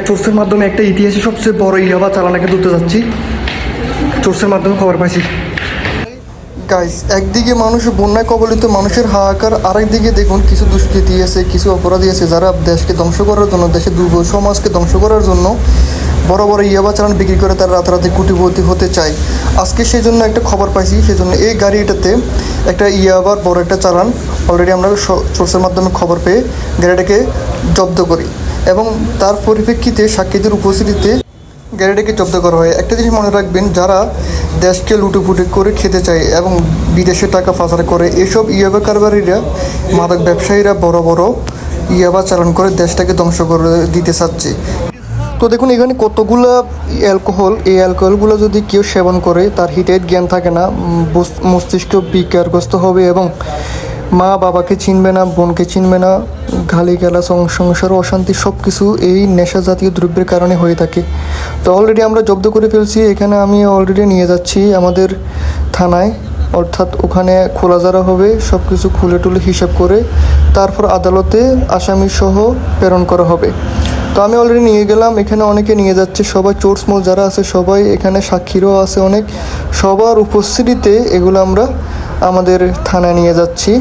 চোর্সের মাধ্যমে একটা ইতিহাসে সবচেয়ে বড় ইয়াবা চালানাকে ধরতে যাচ্ছি। চোর্সের মাধ্যমে খবর পাইছি। গাইস, একদিকে মানুষ বন্যায় কবলিত মানুষের হাহাকার, আরেকদিকে দেখুন কিছু দুষ্কৃতী আছে, কিছু অপরাধী আছে যারা দেশকে ধ্বংস করার জন্য, দেশের দুর্বল সমাজকে ধ্বংস করার জন্য বড় বড় ইয়াবা চালান বিক্রি করে তারা রাতারাতি কোটিপতি হতে চায়। আজকে সেই জন্য একটা খবর পাইছি, সেজন্য এই গাড়িটাতে একটা ইয়াবার বড় একটা চালান অলরেডি আমরা সোর্সের মাধ্যমে খবর পেয়ে গাড়িটাকে জব্দ করি এবং তার পরিপ্রেক্ষিতে সাক্ষীদের উপস্থিতিতে গাড়িটাকে জব্দ করা হয়। একটা জিনিস মনে রাখবেন, যারা দেশকে লুটোপুটি করে খেতে চায় এবং বিদেশে টাকা পাচার করে, এসব ইয়াবা কারবারিরা, মাদক ব্যবসায়ীরা বড় বড় ইয়াবা চালান করে দেশটাকে ধ্বংস করে দিতে চাচ্ছে। তো দেখুন এখানে কতগুলো অ্যালকোহল, এই অ্যালকোহলগুলো যদি কেউ সেবন করে তার হিতাহিত জ্ঞান থাকে না, মস্তিষ্ক বিকারগ্রস্ত হবে এবং মা বাবাকে চিনবে না, বোনকে চিনবে না, গালি গালাজ, সংসার অশান্তি সব কিছু এই নেশা জাতীয় দ্রব্যের কারণে হয়ে থাকে। তো অলরেডি আমরা জব্দ করে ফেলছি। এখানে আমি অলরেডি নিয়ে যাচ্ছি আমাদের থানায়, অর্থাৎ ওখানে খোলাজারা হবে, সব কিছু খুলে টুলে হিসাব করে তারপর আদালতে আসামিসহ প্রেরণ করা হবে। তো আমি অলরেডি নিয়ে গেলাম, এখানে অনেকে নিয়ে যাচ্ছে, সবাই চোরসমোল যারা আছে সবাই এখানে, সাক্ষীরও আছে অনেক, সবার উপস্থিতিতে এগুলো আমরা আমাদের থানায় নিয়ে যাচ্ছি।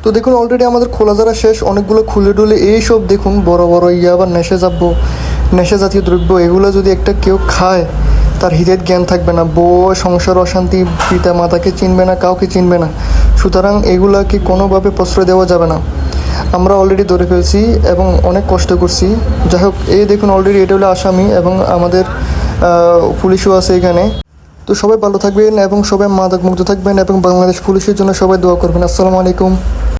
তো দেখুন অলরেডি আমাদের খোলাজারা শেষ, অনেকগুলো খুলে টুলে এইসব দেখুন বড় বড় আবার নেশা জাতীয় দ্রব্য, এগুলো যদি একটা কেউ খায় তার হিতাহিত জ্ঞান থাকবে না, বউ সংসার অশান্তি, পিতা মাতাকে চিনবে না, কাউকে চিনবে না। সুতরাং এগুলাকে কোনোভাবে প্রশ্রয় দেওয়া যাবে না। আমরা অলরেডি ধরে ফেলছি এবং অনেক কষ্ট করছি। যাই হোক, এই দেখুন অলরেডি এটা হলো আসামি এবং আমাদের পুলিশও আছে এখানে। তো সবাই ভালো থাকবেন এবং সবাই মাদক মুক্ত থাকবেন এবং বাংলাদেশ পুলিশের জন্য সবাই দোয়া করবেন। আসসালামু আলাইকুম।